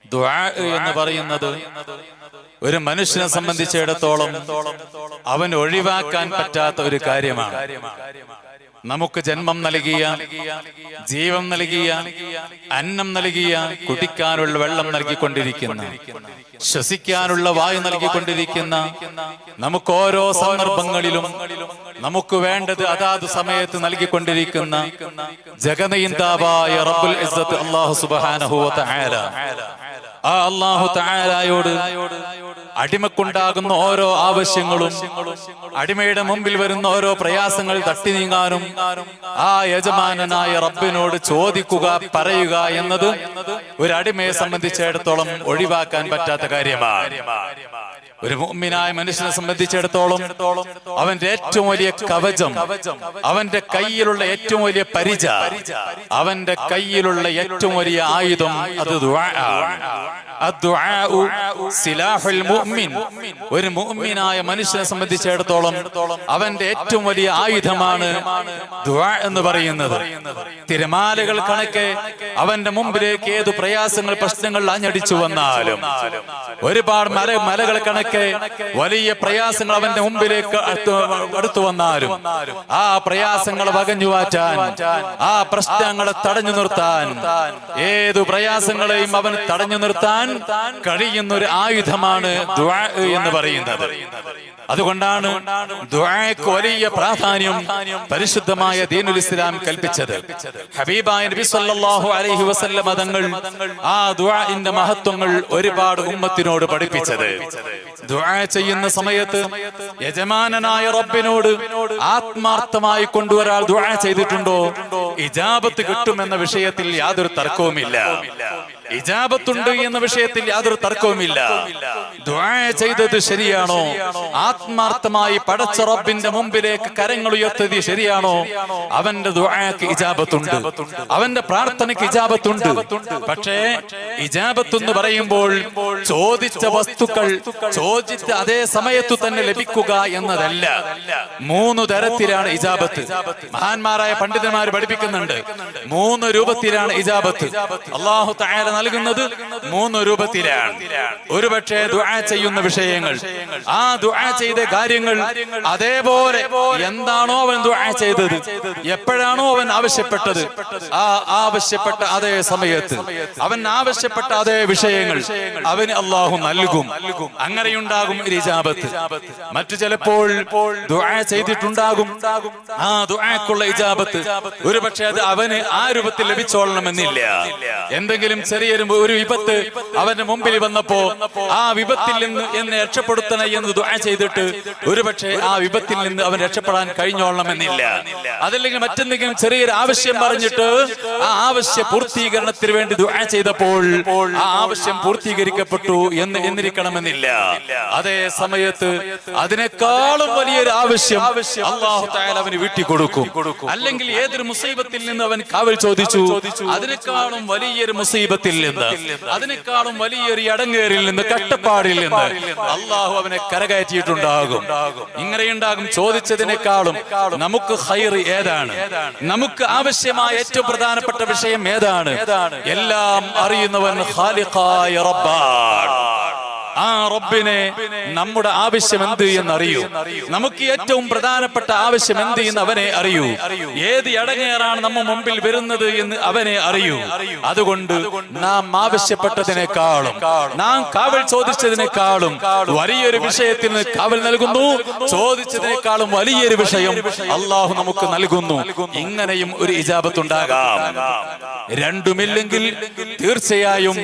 ദുആ എന്ന് പറയുന്നത് ഒരു മനുഷ്യനെ സംബന്ധിച്ചിടത്തോളം അവൻ ഒഴിവാക്കാൻ പറ്റാത്ത ഒരു കാര്യമാണ്. നമുക്ക് ജന്മം നൽകിയ, ജീവൻ നൽകിയ, അന്നം നൽകിയ, കുടിക്കാനുള്ള വെള്ളം നൽകിക്കൊണ്ടിരിക്കുന്ന, ശ്വസിക്കാനുള്ള വായു നൽകിക്കൊണ്ടിരിക്കുന്ന, നമുക്ക് ഓരോ സന്ദർഭങ്ങളിലും നമുക്ക് വേണ്ടത് അതാത് സമയത്ത് നൽകിക്കൊണ്ടിരിക്കുന്ന ജഗതയിന്താവായ റബ്ബുൽ ഇസ്സത്ത് അല്ലാഹു സുബ്ഹാനഹു വ തആല, ആ അല്ലാഹു തആലയോട് അടിമക്കുണ്ടാകുന്ന ഓരോ ആവശ്യങ്ങളും, അടിമയുടെ മുമ്പിൽ വരുന്ന ഓരോ പ്രയാസങ്ങൾ തട്ടി നീങ്ങാനും ആ യജമാനനായ റബ്ബിനോട് ചോദിക്കുക, പറയുക എന്നത് ഒരു അടിമയെ സംബന്ധിച്ചിടത്തോളം ഒഴിവാക്കാൻ പറ്റാത്ത കാര്യമാണ്. ഒരു മുഅ്മിനായ മനുഷ്യനെ സംബന്ധിച്ചിടത്തോളം അവന്റെ ഏറ്റവും വലിയ കവചം, അവന്റെ കയ്യിലുള്ള ഏറ്റവും വലിയ പരിച, അവന്റെ കയ്യിലുള്ള ഏറ്റവും വലിയ ആയുധം അത് ദുആആണ്. അദ്ദുആഉ സിലാഹുൽ മുഅ്മിൻ. ഒരു മുഅ്മിനായ മനുഷ്യനെ സംബന്ധിച്ചിടത്തോളം അവന്റെ ഏറ്റവും വലിയ ആയുധമാണ് ദുആ എന്ന് പറയുന്നത്. തിരമാലകൾ കണക്കെ അവന്റെ മുമ്പിലേക്ക് ഏതു പ്രയാസങ്ങൾ, പ്രശ്നങ്ങൾ ആഞ്ഞടിച്ചു വന്നാലും, ഒരുപാട് മലകൾ കണക്കെ വലിയ പ്രയാസങ്ങൾ അവന്റെ മുമ്പിലേക്ക് അടുത്തു വന്നാലും, ആ പ്രയാസങ്ങളെ വകഞ്ഞു മാറ്റാൻ, ആ പ്രശ്നങ്ങളെ തടഞ്ഞു നിർത്താൻ, ഏതു പ്രയാസങ്ങളെയും അവൻ തടഞ്ഞു നിർത്താൻ കഴിയുന്ന ഒരു ആയുധമാണ് ദുആ എന്ന് പറയുന്നത്. അതുകൊണ്ടാണ് ദുആക്ക് വലിയ പ്രാധാന്യം പരിശുദ്ധമായ ദീനുൽ ഇസ്ലാം കൽപ്പിച്ചത്. ഹബീബായ നബി സല്ലല്ലാഹു അലൈഹി വസല്ലം തങ്ങൾ ആ ദുആഇന്റെ മഹത്വങ്ങൾ ഒരുപാട് ഉമ്മത്തിനോട് പഠിപ്പിച്ചത്. ദുആ ചെയ്യുന്ന സമയത്ത് യജമാനനായ റബ്ബിനോട് ആത്മാർത്ഥമായി കൊണ്ടുവരാൾ ദുആ ചെയ്തിട്ടുണ്ടോ, ഇജാബത്ത് കിട്ടുമെന്ന വിഷയത്തിൽ യാതൊരു തർക്കവുമില്ല. ഇജാബത്തുണ്ട് എന്ന വിഷയത്തിൽ യാതൊരു തർക്കവുമില്ല. ദുആ ചെയ്തത് ശരിയാണോ, ആത്മാർത്ഥമായി പടച്ച റബ്ബിന്റെ മുമ്പിലേക്ക് കരങ്ങൾ ഉയർത്തിയത് ശരിയാണോ, അവന്റെ ദുആക്ക് ഇജാബത്തുണ്ട്, അവന്റെ പ്രാർത്ഥനയ്ക്ക് ഇജാബത്തുണ്ട്. പക്ഷേ ഇജാബത്ത് എന്ന് പറയുമ്പോൾ ചോദിച്ച വസ്തുക്കൾ ചോദിച്ച അതേ സമയത്തു തന്നെ ലഭിക്കുക എന്നതല്ല. 3 തരത്തിലാണ് ഇജാബത്ത്. മഹാന്മാരായ പണ്ഡിതന്മാർ പഠിപ്പിക്കുന്നുണ്ട് 3 രൂപത്തിലാണ് ഇജാബത്ത്. അല്ലാഹു തആല നൽകുന്നത് 3 രൂപത്തിലാണ്. ഒരുപക്ഷെ ദുആ ചെയ്യുന്ന വിഷയങ്ങൾ, ആ ദുആ ചെയ്ത കാര്യങ്ങൾ അതേപോലെ എന്താണോ അവൻ ദുആ ചെയ്തത്, എപ്പോഴാണോ അവൻ ആവശ്യപ്പെട്ടത്, ആ ആവശ്യപ്പെട്ട അതേ സമയത്ത് അവൻ ആവശ്യപ്പെട്ട അതേ വിഷയങ്ങൾ അവന് അല്ലാഹു നൽകും. അങ്ങനെയുണ്ടാകും ഇജാബത്ത്. മറ്റു ചിലപ്പോൾ ദുആ ചെയ്തിട്ടുണ്ടാകും, ആ ദുആക്കുള്ള ഇജാബത്ത് ഒരുപക്ഷെ അത് അവന് ആ രൂപത്തിൽ ലഭിച്ചോളണമെന്നില്ല. എന്തെങ്കിലും ഒരു വിപത്ത് അവന്റെ മുമ്പിൽ വന്നപ്പോ ആ വിപത്തിൽ നിന്ന് എന്നെ രക്ഷപ്പെടുത്തണേ എന്ന് ദുആ ചെയ്തിട്ട് ഒരുപക്ഷെ ആ വിപത്തിൽ നിന്ന് അവൻ രക്ഷപ്പെടാൻ കഴിഞ്ഞോളണമെന്നില്ല. അതല്ലെങ്കിൽ മറ്റെന്തെങ്കിലും ചെറിയൊരു ആവശ്യം പറഞ്ഞിട്ട് ആ ആവശ്യ പൂർത്തീകരണത്തിന് വേണ്ടി ദുആ ചെയ്തപ്പോൾ ആ ആവശ്യം പൂർത്തീകരിക്കപ്പെട്ടു എന്നിരിക്കണമെന്നില്ല. അതേ സമയത്ത് അതിനേക്കാളും വലിയൊരു ആവശ്യം അല്ലാഹു തആല അവന് വീട്ടിക്കൊടുക്കും. അല്ലെങ്കിൽ ഏതൊരു മുസീബത്തിൽ നിന്ന് അവൻ കാവൽ ചോദിച്ചു, അതിനേക്കാളും വലിയൊരു മുസീബത്തിൽ നിന്ന്, അതിനേക്കാളും വലിയൊരു അടങ്ങേറിൽ നിന്ന്, കഷ്ടപ്പാടിൽ നിന്ന് അല്ലാഹു അവനെ കരകയറ്റിയിട്ടുണ്ടാകും. ഇങ്ങനെയുണ്ടാകും. ചോദിച്ചതിനേക്കാളും നമുക്ക് ഖൈർ ഏതാണ്, നമുക്ക് ആവശ്യമായ ഏറ്റവും പ്രധാനപ്പെട്ട വിഷയം ഏതാണ്, എല്ലാം അറിയുന്നവൻ ഖാലിഖായ റബ്ബാണ്. ആ റബ്ബിനെ നമ്മുടെ ആവശ്യം എന്ത് എന്നറിയൂ. നമുക്ക് ഏറ്റവും പ്രധാനപ്പെട്ട ആവശ്യം എന്ത് എന്ന് അവനെ അറിയൂ. ഏത് അടങ്ങേറാണ് നമ്മ മുമ്പിൽ വരുന്നത് എന്ന് അവനെ അറിയൂ. അതുകൊണ്ട് നാം ആവശ്യപ്പെട്ടതിനേക്കാളും, നാം കാവൽ ചോദിച്ചതിനേക്കാളും വലിയൊരു വിഷയത്തിന് കാവൽ നൽകുന്നു. ചോദിച്ചതിനേക്കാളും വലിയൊരു വിഷയം അല്ലാഹു നമുക്ക് നൽകുന്നു. ഇങ്ങനെയും ഒരു ഇജാബത്തുണ്ടാകാം. രണ്ടുമില്ലെങ്കിൽ തീർച്ചയായും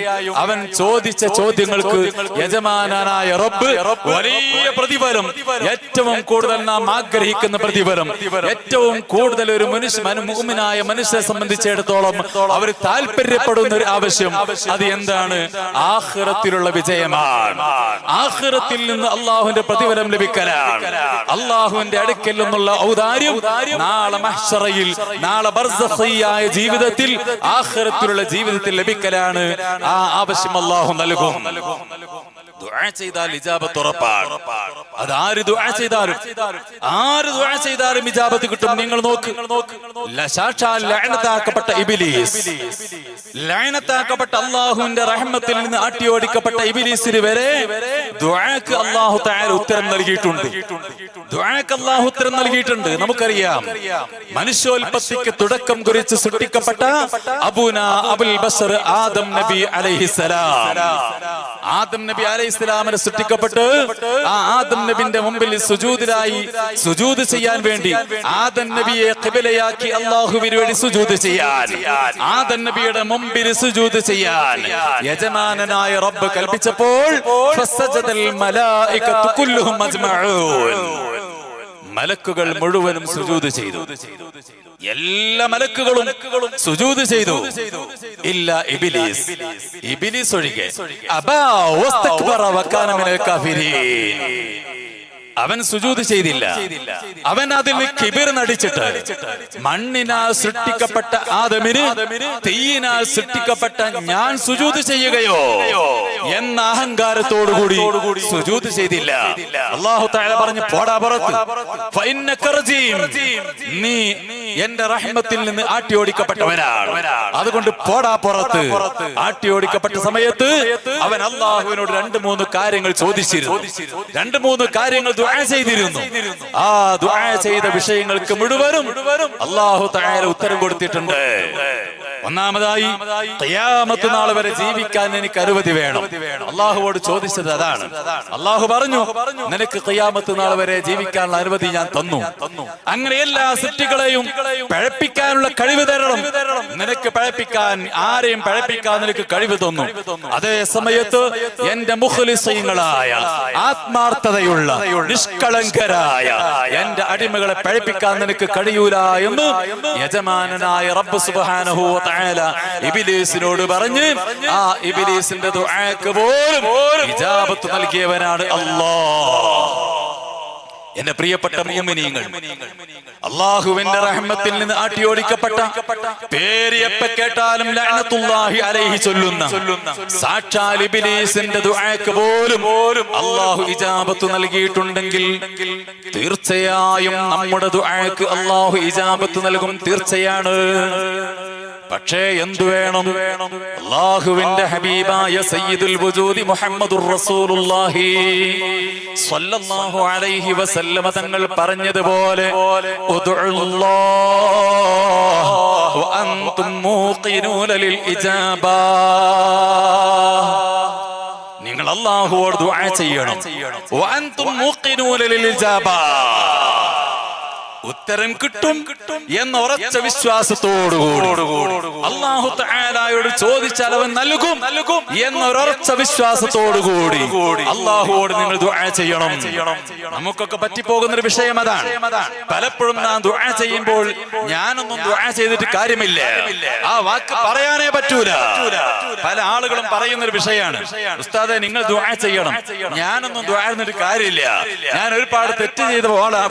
അവൻ ചോദിച്ച ചോദ്യങ്ങൾക്ക് യജമാനായ റബ്ബ് വലിയ പ്രതിഫലം, ഏറ്റവും കൂടുതൽ നാം ആഗ്രഹിക്കുന്ന പ്രതിഫലം, ഏറ്റവും കൂടുതൽ ഒരു മുഅ്മിനായ മനുഷ്യനെ സംബന്ധിച്ചിടത്തോളം അവർ താല്പര്യപ്പെടുന്ന ഒരു ആവശ്യം അത് എന്താണ്? ആഖിറത്തിലുള്ള വിജയമാണ്. ആഖിറത്തിൽ നിന്ന് അല്ലാഹുവിന്റെ പ്രതിഫലം ലഭിക്കലാണ്. അല്ലാഹുവിന്റെ അടുക്കൽ നിന്നുള്ള ഔദാര്യം നാളെ മഹ്ശറയിൽ, നാളെ ബർസഖിയായ ജീവിതത്തിൽ, ആഖിറത്തിലുള്ള ജീവിതത്തിൽ ലഭിക്കലാണ്. ആ ആവശ്യം അല്ലാഹു നൽകും. ദുആ ചെയ്താൽ ഇജാബത്ത് ഉറപ്പാണ്. അത് ആര് ദുആ ചെയ്താലും, ആര് ദുആ ചെയ്താലും ഇജാബത്ത് കിട്ടും. നിങ്ങൾ നോക്ക്, സാക്ഷാൽ ലഅനത്താക്കപ്പെട്ട ഇബ്ലീസ് ലഅനത്താക്കപ്പെട്ട അല്ലാഹുവിന്റെ റഹ്മത്തിൽ നിന്ന് ആട്ടിയോടിക്കപ്പെട്ട ഇബ്ലീസിന് വരെ ദുആക്ക് അല്ലാഹു തആല ഉത്തരം നൽകിയിട്ടുണ്ട്. ദുആക്ക് അല്ലാഹു ഉത്തരം നൽകിയിട്ടുണ്ട്. നമുക്കറിയാം, മനുഷ്യോൽപത്തിക്ക് തുടക്കം കുറിച്ച് സൃഷ്ടിക്കപ്പെട്ട അബൂനാ അബുൽ ബശർ ആദം നബി അലൈഹിസ്സലാം. ആദം നബി അലൈഹിസ്സലാമിനെ സൃഷ്ടിക്കപ്പെട്ട് ആ ആദം നബിന്റെ മുമ്പിൽ സുജൂദ് ചെയ്യാൻ വേണ്ടി ആദം നബിയെ ഖിബലയാക്കി അല്ലാഹുവിന് വേണ്ടി സുജൂദ് ചെയ്യാൻ, ആദം നബിയുടെ മുമ്പിൽ സുജൂദ് ചെയ്യാൻ യജമാനനായ റബ്ബ് കൽപ്പിച്ചപ്പോൾ ഫസജദൽ മലായികതു കുല്ലുഹും അജ്മഊൻ, മലക്കുകൾ മുഴുവനും സുജൂദ് ചെയ്തു. എല്ലാ മലക്കുകളും സുജൂദ് ചെയ്തു, ഇല്ല ഇബ്ലീസ്, ഇബ്ലീസ് ഒഴികെ. അബാ വസ്തക്ബറ വകാന മിനൽ കാഫിരീൻ, അവൻ സുജൂദ് ചെയ്തില്ല. അവൻ അതിൽ കിബിർ നടിച്ചിട്ട് മണ്ണിനാൽ സൃഷ്ടിക്കപ്പെട്ട ആദമിന് തീയിനാൽ സൃഷ്ടിക്കപ്പെട്ട ഞാൻ സുജൂദ് ചെയ്യുകയോ എന്ന അഹങ്കാരത്തോടുകൂടി സുജൂദ് ചെയ്തില്ല. അല്ലാഹു തആല പറഞ്ഞു, പോടാ പുറത്ത്, ഫഇന്നക റജീം, നീ എന്റെ റഹ്മത്തിൽ നിന്ന് ആട്ടിയോടിക്കപ്പെട്ടവനാണ്, അതുകൊണ്ട് പോടാ പുറത്ത്. ആട്ടിയോടിക്കപ്പെട്ട സമയത്ത് അവൻ അല്ലാഹുവിനോട് 2-3 കാര്യങ്ങൾ ചോദിച്ചിരുന്നു, 2-3 കാര്യങ്ങൾ ദുആ ചെയ്തിരുന്നു. ആ ദുആ ചെയ്ത വിഷയങ്ങൾക്ക് മുഴുവനും അല്ലാഹു തആല ഉത്തരം കൊടുത്തിട്ടുണ്ട്. ഒന്നാമതായി, ഖിയാമത്ത് നാൾ വരെ ജീവിക്കാൻ എനിക്ക് അനുമതി വേണം. അല്ലാഹുവോട് ചോദിച്ചത് അതാണ്. അല്ലാഹു പറഞ്ഞു, നിനക്ക് ഖിയാമത്ത് നാൾ വരെ ജീവിക്കാനുള്ള അനുമതി ഞാൻ തന്നു. അങ്ങനെ എല്ലാ സൃഷ്ടികളെയും പഴപ്പിക്കാനുള്ള കഴിവ് തരണം. നിനക്ക് പഴപ്പിക്കാൻ, ആരെയും പഴപ്പിക്കാൻ നിനക്ക് കഴിവ് തന്നു. അതേ സമയത്ത് എന്റെ മുഖ്ലിസീങ്ങളായ, ആത്മാർത്ഥതയുള്ള, നിഷ്കളങ്കരായ എന്റെ അടിമകളെ പഴപ്പിക്കാൻ നിനക്ക് കഴിയൂല എന്ന് യജമാനനായ റബ്ബ് സുബ്ഹാനഹു വ തആല ഇബ്ലീസിനോട് പറഞ്ഞ് ആ ഇബ്ലീസിന്റെ ദുആക്ക് പോലും ഇജാബത്ത് നൽകിയവനാണ് അല്ലാഹ്. എന്റെ പ്രിയപ്പെട്ട മുഅ്മിനീങ്ങൾ, അല്ലാഹുവിന്റെ റഹ്മത്തിൽ നിന്ന് ആട്ടിയോടിക്കപ്പെട്ട, പേര് എപ്പ കേട്ടാലും ലഅനത്തുല്ലാഹി അലൈഹി ചൊല്ലുന്ന സാക്ഷാൽ ഇബ്ലീസിന്റെ ദുആക്ക് പോലും അല്ലാഹു ഇജാബത്ത് നൽകിയിട്ടുണ്ടെങ്കിൽ തീർച്ചയായും നമ്മുടെ ദുആക്ക് അല്ലാഹു ഇജാബത്ത് നൽകും, തീർച്ചയാണ്. പക്ഷേ എന്തു വേണം? അല്ലാഹുവിന്റെ ഹബീബായ സയ്യിദുൽ വജൂദി മുഹമ്മദുർ റസൂലുള്ളാഹി സ്വല്ലല്ലാഹു അലൈഹി വസല്ലമ തങ്ങൾ പറഞ്ഞതുപോലെ ഉദ്ഉല്ലാഹ് വ അൻതും മൂഖിനൂന ലിൽ ഇജാബ, നിങ്ങൾ അല്ലാഹുവോട് ദുആ ചെയ്യണം. വ അൻതും മൂഖിനൂന ലിൽ ഇജാബ, ഉത്തരം കിട്ടും എന്ന ഉറച്ച വിശ്വാസത്തോടുകൂടി അല്ലാഹു തആലയോട് ചോദിച്ചാൽ അവൻ നൽകും എന്നൊരൊറച്ച വിശ്വാസത്തോടുകൂടി അല്ലാഹുവോട് നിങ്ങൾ ദുആ ചെയ്യണം. നമുക്കൊക്കെ പറ്റിപ്പോകുന്ന ഒരു വിഷയം അതാണ്. പലപ്പോഴും നാം ദുആ ചെയ്യുമ്പോൾ ഞാനൊന്നും ദുആ ചെയ്തിട്ട് കാര്യമില്ല, ആ വാക്ക് പറയാനേ പറ്റൂല. പല ആളുകളും പറയുന്ന ഒരു വിഷയമാണ്, ഉസ്താദേ നിങ്ങൾ ദുആ ചെയ്യണം, ഞാനൊന്നും ദുആ ചെയ്തിട്ട് കാര്യമില്ല, ഞാൻ ഒരുപാട് തെറ്റ് ചെയ്ത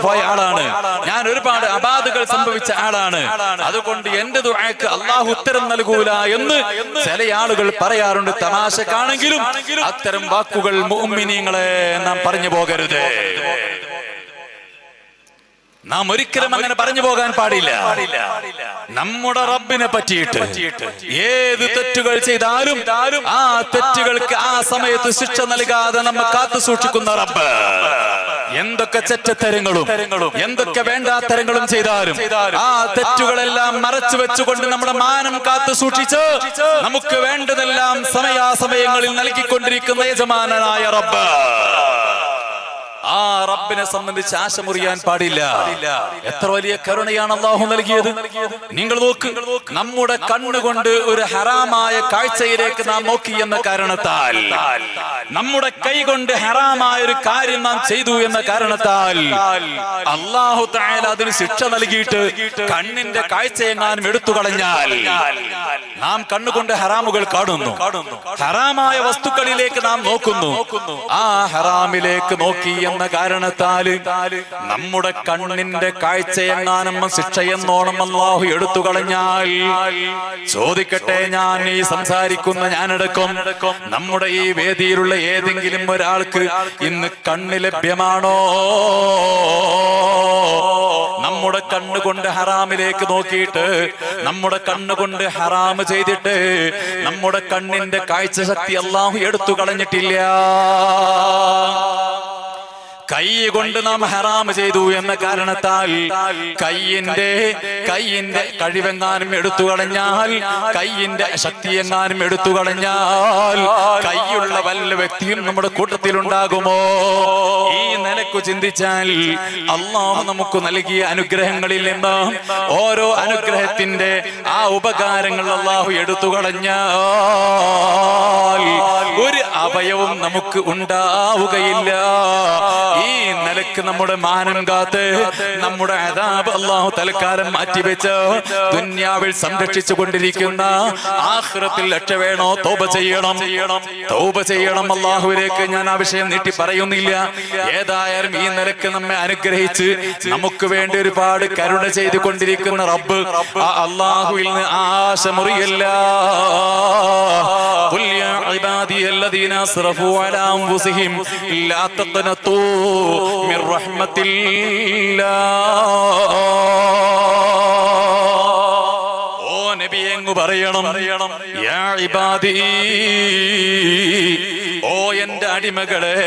പോയ ആളാണ്, ഞാൻ ഒരുപാട് അബാധകൾ സംഭവിച്ച ആളാണ്, അതുകൊണ്ട് എന്റെ ദുആക്ക് അല്ലാഹു ഉത്തരം നൽകൂല എന്ന് ചില ആളുകൾ പറയാറുണ്ട്. തമാശക്കാണെങ്കിലും അത്തരം വാക്കുകൾ മുഅ്മിനീങ്ങളെ നാം പറഞ്ഞു പോകരുത്. നാം ഒരിക്കലും അങ്ങനെ പറഞ്ഞു പോകാൻ പാടില്ല. നമ്മുടെ റബ്ബിനെ പറ്റിയിട്ട് ഏത് തെറ്റുകൾ ചെയ്താലും ആ തെറ്റുകൾക്ക് ആ സമയത്ത് ശിക്ഷ നൽകാതെ നമ്മെ കാത്തു സൂക്ഷിക്കുന്ന റബ്ബ് എന്തൊക്കെ ചെറ്റത്തരങ്ങളും എന്തൊക്കെ വേണ്ടാത്തരങ്ങളും ചെയ്താലും ആ തെറ്റുകളെല്ലാം മറച്ചു വെച്ചുകൊണ്ട് നമ്മുടെ മാനം കാത്തു സൂക്ഷിച്ച് നമുക്ക് വേണ്ടതെല്ലാം സമയാസമയങ്ങളിൽ നൽകിക്കൊണ്ടിരിക്കുന്ന യജമാനനായ റബ്ബ്, ആ റബ്ബിനെ സംബന്ധിച്ച് ആശ മുറിയാൻ പാടില്ല. എത്ര വലിയ കരുണയാണ് അല്ലാഹു നൽകിയത്. നിങ്ങൾ നോക്ക്, നമ്മുടെ കണ്ണുകൊണ്ട് ഒരു ഹറാമായ കാഴ്ചയിലേക്ക് നാം നോക്കി എന്ന കാരണത്താൽ, നമ്മുടെ കൈ കൊണ്ട് ഹറാമായ ഒരു കാര്യം നാം ചെയ്തു എന്ന കാരണത്താൽ അല്ലാഹു തആല അതിന് ശിക്ഷ നൽകിയിട്ട് കണ്ണിന്റെ കാഴ്ചയെങ്ങാനും എടുത്തു കളഞ്ഞാൽ നാം കണ്ണുകൊണ്ട് ഹറാമുകൾ കാണുന്നു, ഹറാമായ വസ്തുക്കളിലേക്ക് നാം നോക്കുന്നു, ആ ഹറാമിലേക്ക് നോക്കി എന്ന കാരണത്താൽ നമ്മുടെ കണ്ണിന്റെ കാഴ്ചയെങ്ങാനും ശിക്ഷയെന്നോണം അല്ലാഹു എടുത്തു കളഞ്ഞാൽ, ചോദിക്കട്ടെ, ഞാൻ ഈ സംസാരിക്കുന്ന ഞാനടക്കം നമ്മുടെ ഈ വേദിയിലുള്ള ഏതെങ്കിലും ഒരാൾക്ക് ഇന്ന് കണ്ണ് ലഭ്യമാണോ? നമ്മുടെ കണ്ണുകൊണ്ട് ഹറാമിലേക്ക് നോക്കിയിട്ട്, നമ്മുടെ കണ്ണുകൊണ്ട് ഹറാം ചെയ്തിട്ട് നമ്മുടെ കണ്ണിന്റെ കാഴ്ച ശക്തി അല്ലാഹു എടുത്തു കളഞ്ഞിട്ടില്ല. കൈ കൊണ്ട് നാം ഹറാം ചെയ്തു എന്ന കാരണത്താൽ കയ്യിന്റെ കഴിവെങ്ങാനും എടുത്തു കളഞ്ഞാൽ, കയ്യിന്റെ ശക്തി എങ്ങാനും എടുത്തു കളഞ്ഞാൽ കൈയുള്ള വല്ല വ്യക്തിയും നമ്മുടെ കൂട്ടത്തിലുണ്ടാകുമോ? ഈ നിലക്കു ചിന്തിച്ചാൽ അല്ലാഹു നമുക്ക് നൽകിയ അനുഗ്രഹങ്ങളിൽ നിന്ന് ഓരോ അനുഗ്രഹത്തിന്റെ ആ ഉപകാരങ്ങൾ അല്ലാഹു എടുത്തു കളഞ്ഞാൽ ഒരു അവയവം നമുക്ക് ഉണ്ടാവുകയില്ല. ഈ നിലക്ക് നമ്മുടെ മാനം കാത്ത് നമ്മുടെ അദാബ് അല്ലാഹു തൽക്കാലം മാറ്റിവെച്ച് ദുനിയാവിൽ സംരക്ഷിച്ചു കൊണ്ടിരിക്കുന്ന ആഖിറത്തിൽ രക്ഷ വേണോ? തൗബ ചെയ്യണം, തൗബ ചെയ്യണം. അല്ലാഹുവിലേക്ക് ഞാൻ ആ വിഷയം നീട്ടി പറയുന്നില്ല. ഏതായാലും ഈ നിലക്ക് നമ്മെ അനുഗ്രഹിച്ച് നമുക്ക് വേണ്ടി ഒരുപാട് കരുണ ചെയ്തു കൊണ്ടിരിക്കുന്ന റബ്ബ് അല്ലാഹുവിൽ നിന്ന് ആശ മുറിയല്ല. ഖുൽ യാ ഇബാദിയല്ലദീന അസ്റഫൂ അലാ അൻഫുസിഹിം ലാ തഖ്നതൂ മിർ റഹ്മത്തില്ലാഹ്. ഓ നബിയേ അങ്ങ് പറയണം, യാ ഇബാദി, ഓ എന്റെ അടിമകളെ.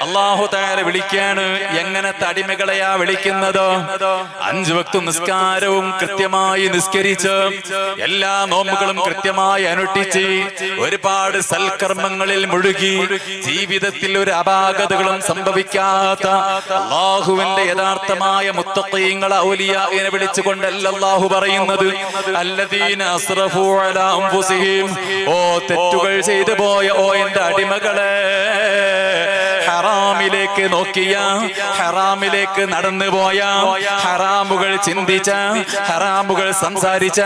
അല്ലാഹു തആല വിളിക്കാണ്. എങ്ങനത്തെ അടിമകളെയാ വിളിക്കുന്നത്? 5 വക്ത് നിസ്കാരവും കൃത്യമായി നിസ്കരിച്ച്, എല്ലാ നോമ്പുകളും കൃത്യമായി അനുഷ്ഠിച്ച്, ഒരുപാട് സൽക്കർമ്മങ്ങളിൽ മുഴുകി, ജീവിതത്തിൽ ഒരു അപാകതകളും സംഭവിക്കാത്ത അല്ലാഹുവിന്റെ യഥാർത്ഥമായ മുത്തഖീങ്ങളെ ഔലിയാഇനെ വിളിച്ചുകൊണ്ടല്ല അല്ലാഹു പറയുന്നത്. അല്ലദീന അസ്റഫൂ അലാ അൻഫുസിഹിം, ഓ തെറ്റുകൾ ചെയ്തു പോയ ഓ എന്റെ അടിമകളെ, ഹറാമിലേക്ക് നോക്കിയ, ഹറാമിലേക്ക് നടന്നു പോയ, ഹറാമുകൾ ചിന്തിച്ച, ഹറാമുകൾ സംസാരിച്ച,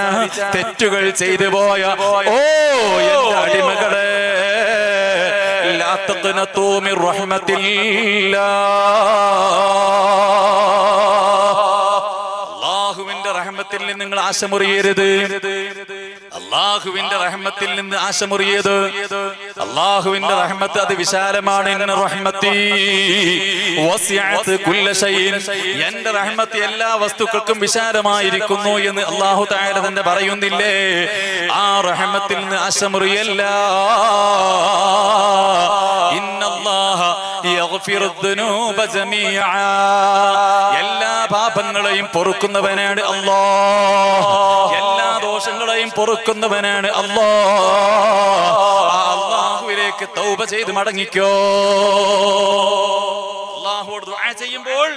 തെറ്റുകൾ ചെയ്തു പോയ ഓ എന്റെ അടിമകളെ, ലാ തഖ്നതൂ മിർ റഹ്മത്തില്ലാഹ്. അല്ലാഹുവിന്റെ റഹ്മത്തിൽ നിന്ന് നിങ്ങൾ ആശമുറിയരുത്. അല്ലാഹുവിന്റെ റഹ്മത്തിൽ നിന്ന് ആശമുറിയത്. അല്ലാഹുവിന്റെ റഹ്മത്ത് അത് വിശാലമാണ്. ഇന്ന റഹ്മത്തി വസിഅത് കുല്ല ശൈഇൻ, എന്റെ റഹ്മത്ത് എല്ലാ വസ്തുക്കൾക്കും വിശാലമായിരിക്കുന്നു എന്ന് അല്ലാഹു തആല തന്നെ പറയുന്നില്ലേ? ആ റഹ്മത്തിൽ നിന്ന് ആശമുറിയല്ല. ഇന്നല്ലാഹ യഗ്ഫിറു ദുനൂബ ജമീഅ, എല്ലാ പാപങ്ങളെയും പൊറുക്കുന്നവനാണ് അല്ലാഹ്. എല്ലാ ദോഷങ്ങളെയും പൊറുക്കുന്നവനാണ് അല്ലാഹ്. അല്ലാഹുവിലേക്ക് തൗബ ചെയ്ത് മടങ്ങിക്കോ. അല്ലാഹുവോട് ദുആ ചെയ്യുമ്പോൾ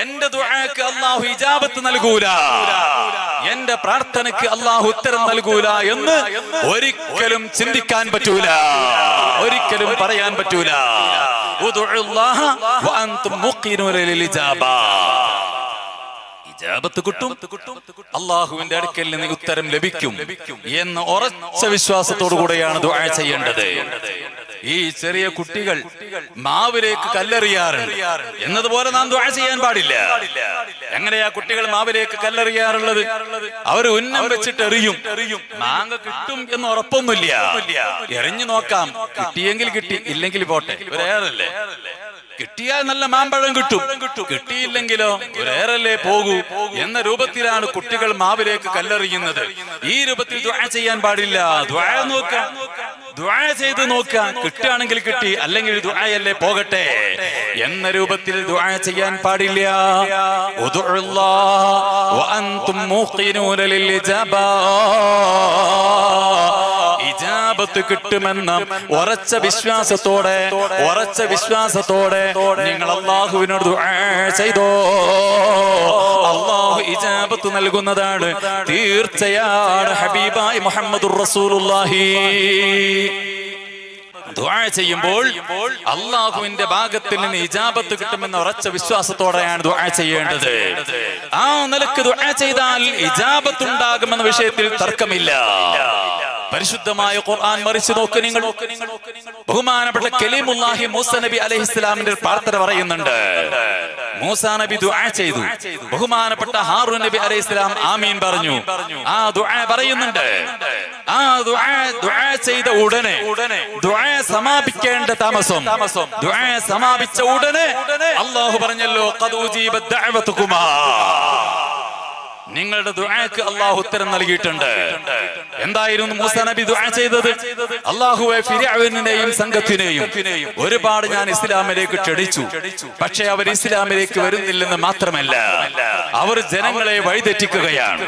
എന്റെ ദുആക്ക് അല്ലാഹു ഇജാബത്ത് നൽകൂല, എന്റെ പ്രാർത്ഥനയ്ക്ക് അല്ലാഹു ഉത്തരം നൽകൂല എന്ന് ഒരിക്കലും ചിന്തിക്കാൻ പറ്റൂല, ഒരിക്കലും പറയാൻ പറ്റൂല. ഉദ്ഉല്ലാഹ വഅൻതും മുഖിനൂന ലിൽ ഇജാബ, ഇജാബത്ത് കിട്ടും, അല്ലാഹുവിന്റെ അടുക്കൽ നിന്ന് ഉത്തരം ലഭിക്കും എന്ന ഉറച്ച വിശ്വാസത്തോടു കൂടെയാണ് ദുആ ചെയ്യേണ്ടത്. ഈ ചെറിയ കുട്ടികൾ മാവിലേക്ക് കല്ലെറിയാറുണ്ട് എന്നതുപോലെ നാം ദുആ ചെയ്യാൻ പാടില്ല. എങ്ങനെയാ കുട്ടികൾ മാവിലേക്ക് കല്ലെറിയാറുള്ളത്? അവർ ഉന്നം വെച്ചിട്ട് എറിയും. മാങ്ങ കിട്ടും എന്ന് ഉറപ്പൊന്നുമില്ല. എറിഞ്ഞു നോക്കാം, കിട്ടിയെങ്കിൽ കിട്ടി, ഇല്ലെങ്കിൽ പോട്ടെ, ഒരേറല്ലേ. കിട്ടിയാൽ നല്ല മാമ്പഴം കിട്ടും, കിട്ടിയില്ലെങ്കിലോ ഒരേറല്ലേ പോകൂ എന്ന രൂപത്തിലാണ് കുട്ടികൾ മാവിലേക്ക് കല്ലെറിയുന്നത്. ഈ രൂപത്തിൽ ദുആ ചെയ്യാൻ പാടില്ല. ദുആ നോക്കാം, ദുആ ചെയ്ത് നോക്കാം, കിട്ടുകയാണെങ്കിൽ കിട്ടി, അല്ലെങ്കിൽ ദുആയല്ലേ പോകട്ടെ എന്ന രൂപത്തിൽ ദുആ ചെയ്യാൻ പാടില്ല. ഉദ്ഉല്ലാഹ വഅൻതും മുഖിനൂന ലിൽ ഇജാബ, ഇജാബത്ത് കിട്ടുമെന്ന ഉറച്ച വിശ്വാസത്തോടെ, ഉറച്ച വിശ്വാസത്തോടെ നിങ്ങൾ അല്ലാഹുവിനോട് ദുആ ചെയ്തോ. അല്ലാഹു ഇജാബത്ത് നൽകുന്നതാണ്, തീർച്ചയാണ്. ഹബീബായ മുഹമ്മദുർ റസൂലുള്ളാഹി ദുആ ചെയ്യുമ്പോൾ അല്ലാഹുവിന്റെ ഭാഗത്തിൽ നിന്ന് ഇജാബത്ത് കിട്ടുമെന്ന ഉറച്ച വിശ്വാസത്തോടെയാണ് ദുആ ചെയ്യേണ്ടത്. ആ നിലക്ക് ദുആ ചെയ്താൽ ഇജാബത്ത് ഉണ്ടാകുമെന്ന വിഷയത്തിൽ തർക്കമില്ല. പരിശുദ്ധമായ ഖുർആൻ മറിച്ച് നോക്ക് നിങ്ങൾ. ബഹുമാനപ്പെട്ട കലീമുല്ലാഹി മൂസ നബി അലൈഹിസ്സലാമിന്റെ പ്രാർത്ഥന പറയുന്നുണ്ട്. മൂസാ നബി ദുആ ചെയ്തു, ബഹുമാനപ്പെട്ട ഹാറൂൻ നബി അലൈഹിസ്സലാം ആമീൻ പറഞ്ഞു. ആ ദുആ പറയുന്നുണ്ട്. ആ ദുആ ചെയ്ത ഉടനെ, ദുആ സമാപിക്കേണ്ട താമസം, ദുആ സമാപിച്ച ഉടനെ അല്ലാഹു പറഞ്ഞല്ലോ, ഖദ് ഉജീബത് ദഅവതുകുമാ, നിങ്ങളുടെ ദുആക്ക് അല്ലാഹു ഉത്തരം നൽകിയിട്ടുണ്ട്. എന്തായിരുന്നു മൂസാ നബി ദുആ ചെയ്തത്? അല്ലാഹുവേ, ഫിർഔനെയും സംഘത്തിനെയും ഒരുപാട് ഞാൻ ഇസ്ലാമിലേക്ക് ക്ഷണിച്ചു, പക്ഷേ അവർ ഇസ്ലാമിലേക്ക് വരുന്നില്ലെന്ന് മാത്രമല്ല, അവർ ജനങ്ങളെ വഴിതെറ്റിക്കുകയാണ്.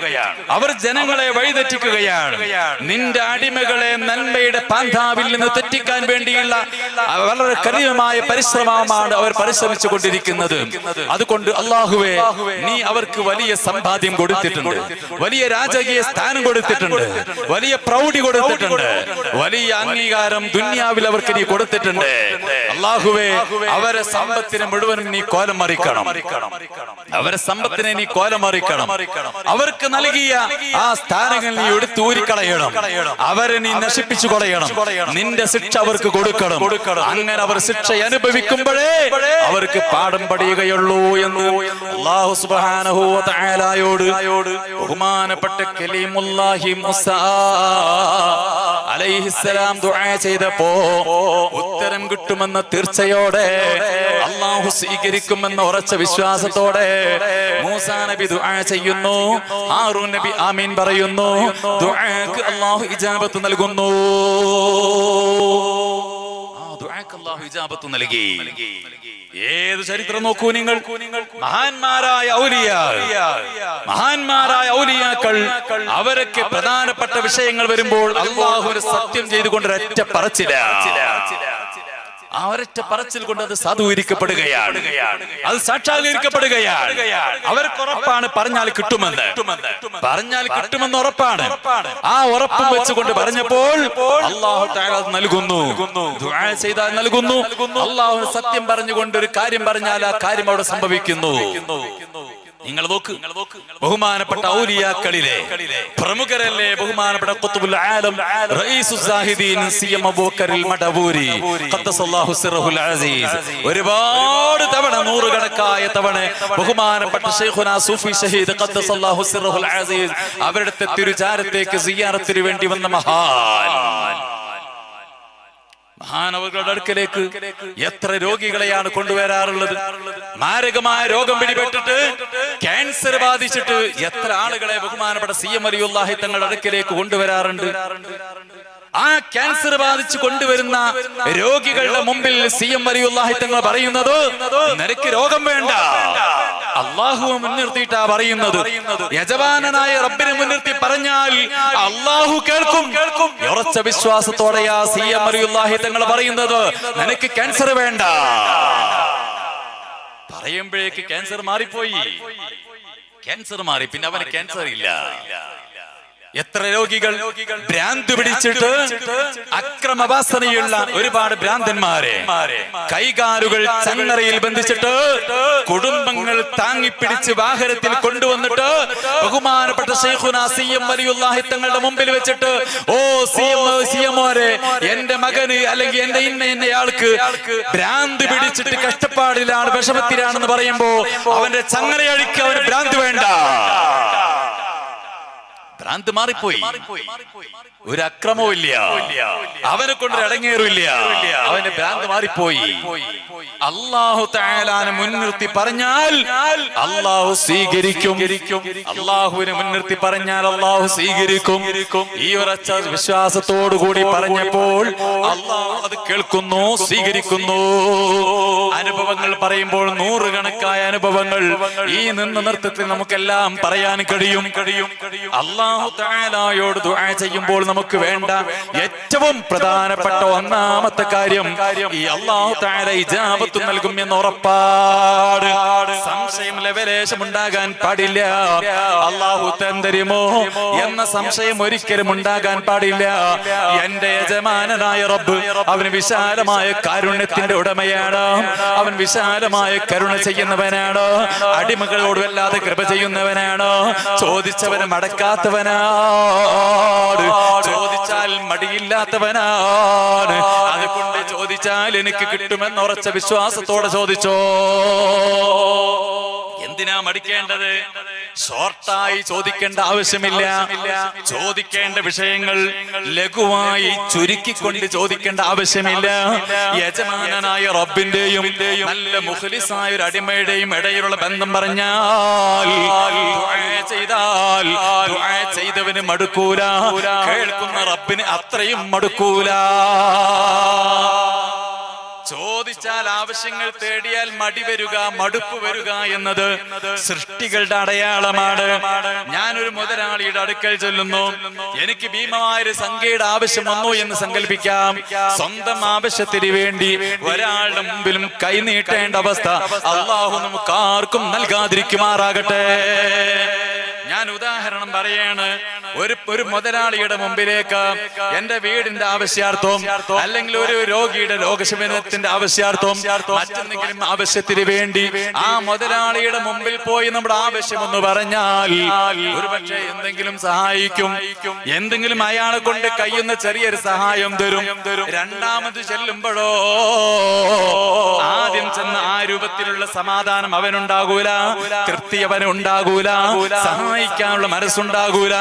നിന്റെ അടിമകളെ നന്മയുടെ പാന്താവിൽ നിന്ന് തെറ്റിക്കാൻ വേണ്ടിയുള്ള വളരെ കഠിനമായ പരിശ്രമമാണ് അവർ പരിശ്രമിച്ചു കൊണ്ടിരിക്കുന്നത്. അതുകൊണ്ട് അല്ലാഹുവേ, നീ അവർക്ക് വലിയ സമ്പാദ്യം കൊടുത്തിട്ടുണ്ട്, വലിയ രാജകീയ സ്ഥാനം കൊടുത്തിട്ടുണ്ട്, വലിയ പ്രൗഢി കൊടുത്തിട്ടുണ്ട്, വലിയ അംഗീകാരം ദുനിയാവിൽ അവർക്ക് നീ കൊടുത്തിട്ടുണ്ട്. അല്ലാഹുവേ, അവരെ സമ്പത്തിനെ മുഴുവനും നീ കോലം മറിക്കണം. അവർക്ക് നൽകിയ ആ സ്ഥാനങ്ങൾ നീ എടുത്തൂരിക്കളയണം. അവരെ നീ നശിപ്പിച്ചു കളയണം. നിന്റെ ശിക്ഷ അവർക്ക് കൊടുക്കണം. അങ്ങനെ അവർ ശിക്ഷ അനുഭവിക്കുമ്പോഴേ അവർക്ക് പാഠം പഠിയുകയുള്ളൂ എന്ന് അല്ലാഹു സുബ്ഹാനഹു വ തആലയോട് ബഹുമാനപ്പെട്ട കലീമുല്ലാഹി മൂസാ അലൈഹിസ്സലാം ദുആ ചെയ്തപ്പോ ഉത്തരം കിട്ടുമെന്ന തീർച്ചയോടെ, അല്ലാഹു സ്വീകരിക്കുമെന്ന ഉറച്ച വിശ്വാസത്തോടെ മൂസാ നബി ദുആ ചെയ്യുന്നു. ഹാറൂൻ നബി ആമീൻ പറയുന്നു. ദുആക്ക് അല്ലാഹു ഇജാബത്ത് നൽകുന്നു. അല്ലാഹു ഇജാബത്ത് നൽകി. ഏത് ചരിത്രം നോക്കൂ നിങ്ങൾ. മഹാന്മാരായ ഔലിയാക്കൾ അവരൊക്കെ പ്രധാനപ്പെട്ട വിഷയങ്ങൾ വരുമ്പോൾ അല്ലാഹുവിനെ സത്യം ചെയ്തുകൊണ്ട് ഒരൊറ്റ പറച്ചിൽ കൊണ്ട് അത് സാധൂകരിക്കപ്പെടുകയാണ്, അത് സാക്ഷാത്കരിക്കപ്പെടുകയാണ്. അവർക്ക് ഉറപ്പാണ് പറഞ്ഞാൽ കിട്ടുമെന്ന് ഉറപ്പാണ്. ആ ഉറപ്പും വെച്ചുകൊണ്ട് പറഞ്ഞപ്പോൾ അല്ലാഹു തആല നൽകുന്നു. ദുആ ചെയ്താൽ നൽകുന്നു. അല്ലാഹു സത്യം പറഞ്ഞുകൊണ്ട് ഒരു കാര്യം പറഞ്ഞാൽ ആ കാര്യം അവിടെ സംഭവിക്കുന്നു. നിങ്ങൾ നോക്ക്, ബഹുമാനപ്പെട്ട ഔലിയാക്കളിലെ പ്രമുഖരല്ലേ ബഹുമാനപ്പെട്ട ഖുത്ബുൽ ആലം റഈസുസ് സാഹിദീൻ സിയം അബൂബക്കറിൽ മടവൂരി ഖദ്ദസല്ലാഹു സിറഹുൽ അസീസ് ഒരുപാട് തവണ, നൂറുകണക്കായ തവണ ബഹുമാനപ്പെട്ട ശൈഖുനാ സൂഫി ഷഹീദ് ഖദ്ദസല്ലാഹു സിറഹുൽ അസീസ് അവരുടെ തിരുചാരത്തേക്ക് സിയാറത്തിന് വേണ്ടി വന്ന മഹാനവരുടെ അടുക്കലേക്ക് എത്ര രോഗികളെയാണ് കൊണ്ടുവരാറുള്ളത്. മാരകമായ രോഗം പിടിപെട്ടിട്ട് ക്യാൻസർ ബാധിച്ചിട്ട് എത്ര ആളുകളെ ബഹുമാനപ്പെട്ട സിഎം വലിയുല്ലാഹി തങ്ങളുടെ അടുക്കലേക്ക് കൊണ്ടുവരാറുണ്ട്. ആ ക്യാൻസർ ബാധിച്ച് കൊണ്ടുവരുന്ന രോഗികളുടെ മുമ്പിൽ സിഎം വലിയുല്ലാഹി തങ്ങൾ പറയുന്നത്, നിനക്ക് രോഗം വേണ്ട, അല്ലാഹുവെ മുൻനിർത്തിയിട്ടാ പറയുന്നത്. യജമാനനായ റബ്ബിനെ മുൻനിർത്തി പറഞ്ഞാൽ അല്ലാഹു കേൾക്കും. ഉറച്ച വിശ്വാസത്തോടെയാ സിഎം വലിയുല്ലാഹി തങ്ങൾ പറയുന്നത്, നിനക്ക് ക്യാൻസർ വേണ്ട. പറയുമ്പോഴേക്ക് ക്യാൻസർ മാറിപ്പോയി. പിന്നെ അവന് ക്യാൻസർ ഇല്ല. എത്ര രോഗികൾ ഭ്രാന്ത് പിടിച്ചിട്ട് അക്രമവാസനയുള്ള ഒരുപാട് ഭ്രാന്തന്മാരെ കൈകാലുകൾ ചങ്ങറയിൽ ബന്ധിച്ചിട്ട് കുടുംബങ്ങൾ താങ്ങിപ്പിടിച്ച് വാഹനത്തിൽ കൊണ്ടുവന്നിട്ട് ബഹുമാനപ്പെട്ട ശൈഖുനാ സിഎം വലിയുല്ലാഹി തങ്ങളുടെ മുമ്പിൽ വെച്ചിട്ട്, ഓ സിഎംമാരെ, എന്റെ മകന് അല്ലെങ്കിൽ എന്റെ ഇന്നയാൾക്ക് ഭ്രാന്ത് പിടിച്ചിട്ട് കഷ്ടപ്പാടിലാണ്, വിഷമത്തിലാണെന്ന് പറയുമ്പോ അവന്റെ ചങ്ങറയഴിക്ക് അവന് ഭ്രാന്ത് വേണ്ട. ഭ്രാന്ത് മാറിപ്പോയി. ഒരു അക്രമവും ഇല്ല, അവനെ കൊണ്ട് അടങ്ങേറില്ല, അവന്റെ ഭ്രാന്ത് മാറിപ്പോയി. അല്ലാഹു തആലാനെ മുൻനിർത്തി പറഞ്ഞാൽ അല്ലാഹു സ്വീകരിക്കും. അല്ലാഹുവിനെ മുൻനിർത്തി പറഞ്ഞാൽ അല്ലാഹു സ്വീകരിക്കും. ഈ ഉറച്ച വിശ്വാസത്തോടു കൂടി പറഞ്ഞപ്പോൾ അല്ലാഹു അത് കേൾക്കുന്നു, സ്വീകരിക്കുന്നു. അനുഭവങ്ങൾ പറയുമ്പോൾ നൂറുകണക്കായ അനുഭവങ്ങൾ ഈ നൃത്തത്തിൽ നമുക്കെല്ലാം പറയാൻ കഴിയും. അല്ലാഹു തആലയോട് ദുആ ചെയ്യുമ്പോൾ നമുക്ക് വേണ്ട ഏറ്റവും പ്രധാനപ്പെട്ട ഒന്നാമത്തെ കാര്യം, ഈ അല്ലാഹു തആല ഇജാബത്ത് നൽകും എന്ന് ഉറപ്പാണ്. സംശയം ലവലേശം ഉണ്ടാകാൻ പാടില്ല. അല്ലാഹു തരുമോ എന്ന സംശയം ഒരിക്കലും ഉണ്ടാകാൻ പാടില്ല. എന്റെ യജമാനനായ റബ്ബ് അവന് വിശാലമായ കാരുണ്യത്തിന്റെ ഉടമയാണ്. അവൻ വിശാലമായ കരുണ ചെയ്യുന്നവനാണ്. അടിമകളോട് വല്ലാതെ കൃപ ചെയ്യുന്നവനാണ്. ചോദിച്ചവനെ മടക്കാത്തവനാണ്. ചോദിച്ചാൽ മടിയില്ലാത്തവനാണ്. അതുകൊണ്ട് ചോദിച്ചാൽ എനിക്ക് കിട്ടുമെന്ന് ഉറച്ച വിശ്വാസത്തോടെ ചോദിച്ചോ. എന്തിനാ മടിക്കേണ്ടത്? ഷോർട്ടായി ചോദിക്കേണ്ട ആവശ്യമില്ല. ചോദിക്കേണ്ട വിഷയങ്ങൾ ലഘുവായി ചുരുക്കിക്കൊണ്ട് ചോദിക്കേണ്ട ആവശ്യമില്ല. യജമാനനായ റബ്ബിന്റെയും നല്ല മുഖ്ലിസായ ഒരു അടിമയുടെയും ഇടയിലുള്ള ബന്ധം പറഞ്ഞാൽ ദുആ ചെയ്തവന് മടുക്കൂല, കേൾക്കുന്ന റബ്ബിന് അത്രയും മടുക്കൂല. ചോദിച്ചാൽ ആവശ്യങ്ങൾ തേടിയാൽ മടി വരിക, മടുപ്പ് വരിക എന്നത് സൃഷ്ടികളുടെ അടയാളമാണ്. ഞാനൊരു മുതലാളിയുടെ അടുക്കൽ ചെല്ലുന്നു, എനിക്ക് ഭീമമായൊരു സംഖ്യയുടെ ആവശ്യം വന്നു എന്ന് സങ്കല്പിക്കാം. സ്വന്തം ആവശ്യത്തിന് വേണ്ടി ഒരാളുടെ മുമ്പിലും കൈനീട്ടേണ്ട അവസ്ഥ അല്ലാഹു നമുക്ക് ആർക്കും നൽകാതിരിക്കുമാറാകട്ടെ. ഞാൻ ഉദാഹരണം പറയാണ്. ഒരു മുതലാളിയുടെ മുമ്പിലേക്ക് എന്റെ വീടിന്റെ ആവശ്യാർത്ഥവും അല്ലെങ്കിൽ ഒരു രോഗിയുടെ രോഗശമനത്തിന്റെ ആവശ്യാർത്ഥവും മറ്റെന്തെങ്കിലും ആവശ്യത്തിന് വേണ്ടി ആ മുതലാളിയുടെ മുമ്പിൽ പോയി നമ്മുടെ ആവശ്യം എന്ന് പറഞ്ഞാൽ ഒരുപക്ഷെ എന്തെങ്കിലും സഹായിക്കും, എന്തെങ്കിലും അയാളെ കൊണ്ട് കഴിയുന്ന ചെറിയൊരു സഹായം തരും. രണ്ടാമത് ചെല്ലുമ്പോഴോ ആദ്യം ചെന്ന ആ രൂപത്തിലുള്ള സമാധാനം അവനുണ്ടാകൂല, തൃപ്തി അവനുണ്ടാകൂല, സഹായിക്കാനുള്ള മനസ്സുണ്ടാകൂല.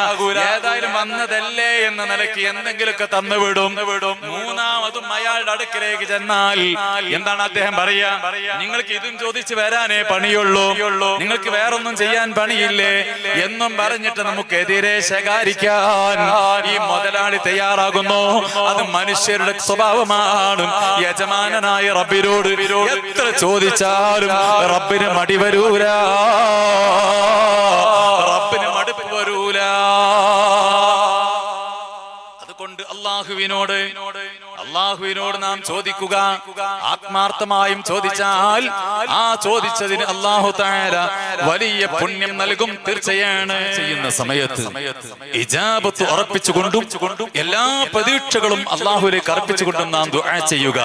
ഏതായാലും വന്നതല്ലേ എന്ന നിലയ്ക്ക് എന്തെങ്കിലുമൊക്കെ തന്നുവിടും. മൂന്നാമതും അയാളുടെ അടുക്കിലേക്ക് ചെന്നാൽ എന്താണ് അദ്ദേഹം പറയാ? നിങ്ങൾക്ക് ഇതും ചോദിച്ചു വരാനേ പണിയുള്ളൂ, നിങ്ങൾക്ക് വേറൊന്നും ചെയ്യാൻ പണിയില്ലേ എന്നും പറഞ്ഞിട്ട് നമുക്കെതിരെ ശകാരിക്കാൻ ഈ മുതലാളി തയ്യാറാകുന്നു. അത് മനുഷ്യരുടെ സ്വഭാവമാണ്. യജമാനനായ റബ്ബിനോട് എത്ര ചോദിച്ചാലും റബ്ബിന് മടി വരൂല, റബ്ബിന് മടുപ്പ് വരൂല. അതുകൊണ്ട് അള്ളാഹുവിനോട് നാം ചോദിക്കുക. ആത്മാർത്ഥമായും ചോദിച്ചാൽ ആ ചോദിച്ചതിന് അല്ലാഹു തആല വലിയ പുണ്യം നൽകും. തീർച്ചയാണ്. ചെയ്യുന്ന സമയത്ത് ഇജാബത്ത് ഉറപ്പിച്ചുകൊണ്ടും എല്ലാ പ്രതീക്ഷകളും അല്ലാഹുവിലേക്ക് അർപ്പിച്ചുകൊണ്ടും നാം ദുആ ചെയ്യുക.